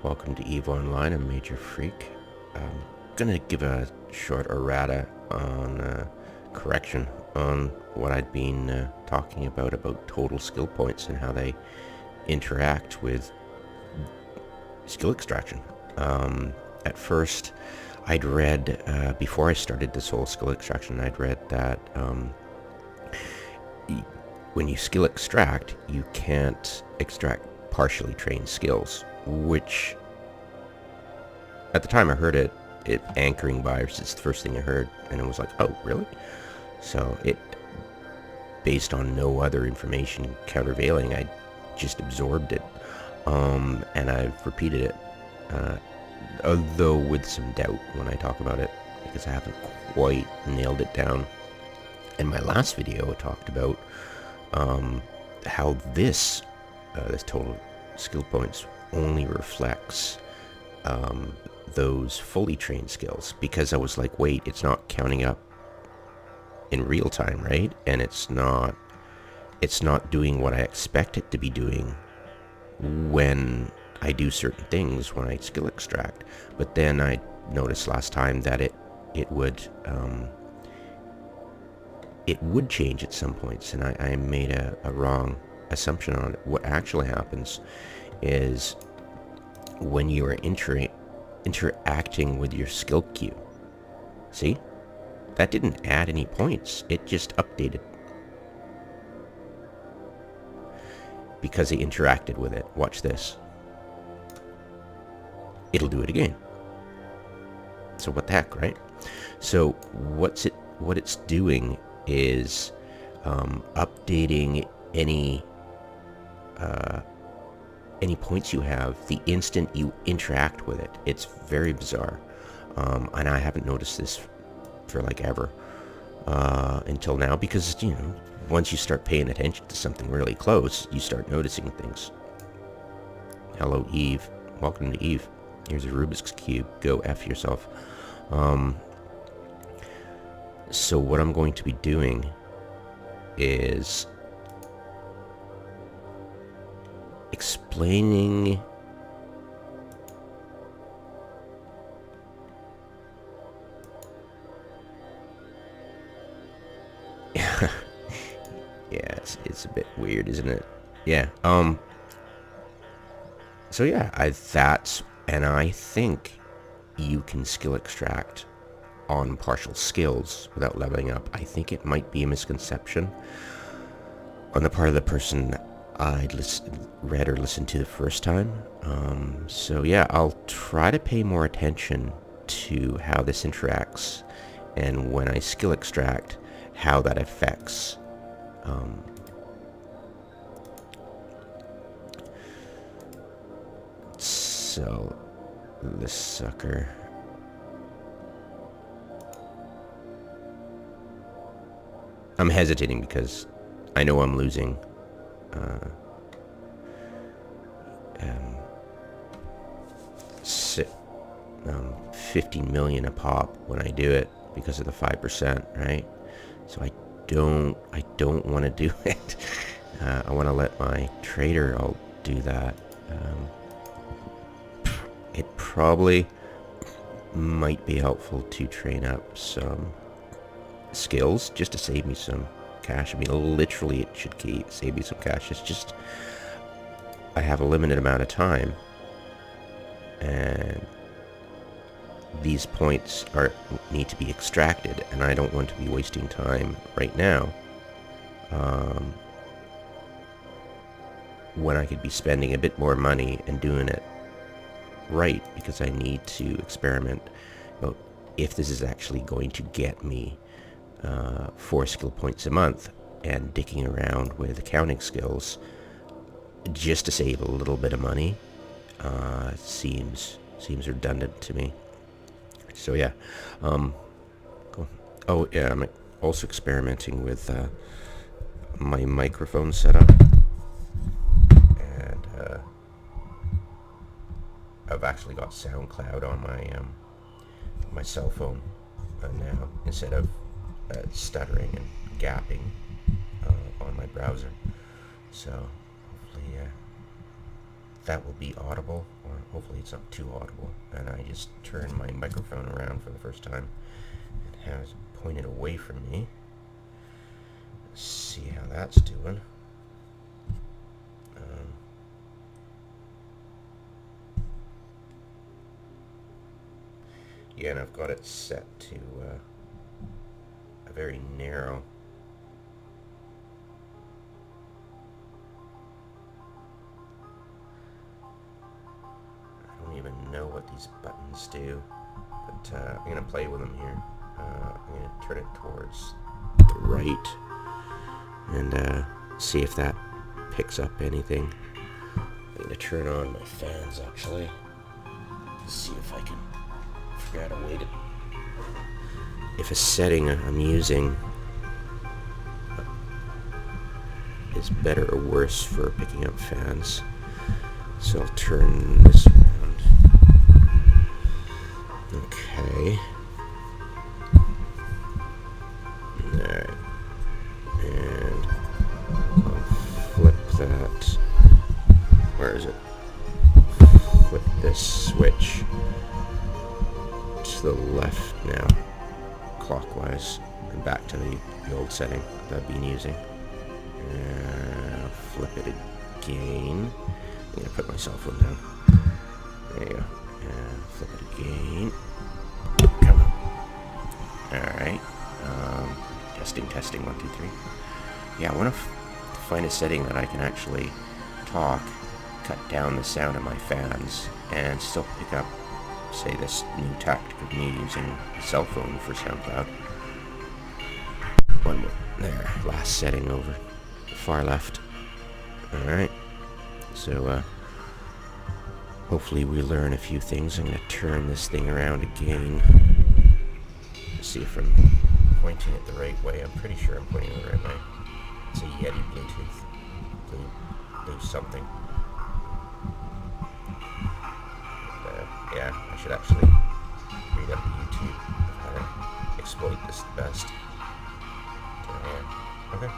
Welcome to EVE Online. I'm Major Freak. I'm gonna give a short errata on correction on what I'd been talking about total skill points and how they interact with skill extraction. At first, I'd read, before I started this whole skill extraction, I'd read that when you skill extract, you can't extract partially trained skills, which at the time I heard it anchoring virus is the first thing I heard, and it was like, oh, really? So it, based on no other information countervailing, I just absorbed it, and I've repeated it, although with some doubt when I talk about it, because I haven't quite nailed it down. In my last video, I talked about how this total skill points only reflects those fully trained skills, because I was like, wait, it's not counting up in real time, right? And it's not doing what I expect it to be doing when I do certain things when I skill extract. But then I noticed last time that it would change at some points, and I made a wrong assumption on it. What actually happens is when you are interacting with your skill queue, see, that didn't add any points, it just updated because it interacted with it. Watch this, it'll do it again. So what the heck, right? So what it's doing is updating any points you have the instant you interact with it. It's very bizarre, and I haven't noticed this for like ever until now, because once you start paying attention to something really close, you start noticing things. Hello, Eve. Welcome to Eve. Here's a Rubik's Cube. Go F yourself. So what I'm going to be doing is explaining yeah, it's a bit weird, isn't it? Yeah. So yeah, I think you can skill extract on partial skills without leveling up. I think it might be a misconception on the part of the person I'd read or listened to the first time. So yeah, I'll try to pay more attention to how this interacts, and when I skill extract, how that affects so this sucker. I'm hesitating because I know I'm losing 50 million a pop when I do it because of the 5%, right? So I don't want to do it. I want to let my trader all do that. It probably might be helpful to train up some skills just to save me some cash. I mean, literally, it should save me some cash. It's just I have a limited amount of time, and these points need to be extracted, and I don't want to be wasting time right now when I could be spending a bit more money and doing it right, because I need to experiment about if this is actually going to get me 4 skill points a month, and dicking around with accounting skills just to save a little bit of money seems redundant to me. So yeah, cool. Oh yeah, I'm also experimenting with my microphone setup, and I've actually got SoundCloud on my cell phone now, instead of stuttering and gapping on my browser. So hopefully that will be audible, or hopefully it's not too audible. And I just turned my microphone around for the first time. It has pointed away from me. Let's see how that's doing. Yeah, and I've got it set to a very narrow. I don't even know what these buttons do, but I'm going to play with them here. I'm going to turn it towards the right and see if that picks up anything. I'm going to turn on my fans actually. See if I can figure out a way to... If a setting I'm using is better or worse for picking up fans. So I'll turn this around. Okay. Alright. And I'll flip that. Where is it? Flip this switch to the left now, clockwise, and back to the old setting that I've been using. And I'll flip it again. I'm going to put my cell phone down. There you go. And flip it again. Come on. Alright. Testing, 1, 2, 3. Yeah, I want to find a setting that I can actually talk, cut down the sound of my fans, and still pick up, say, this new tactic of me using a cell phone for SoundCloud. One more. There. Last setting over. Far left. Alright. So, hopefully we learn a few things. I'm going to turn this thing around again. See if I'm pointing it the right way. I'm pretty sure I'm pointing it the right way. It's a Yeti Bluetooth. Blue something. Yeah, I should actually read up YouTube of how to exploit this the best. Okay.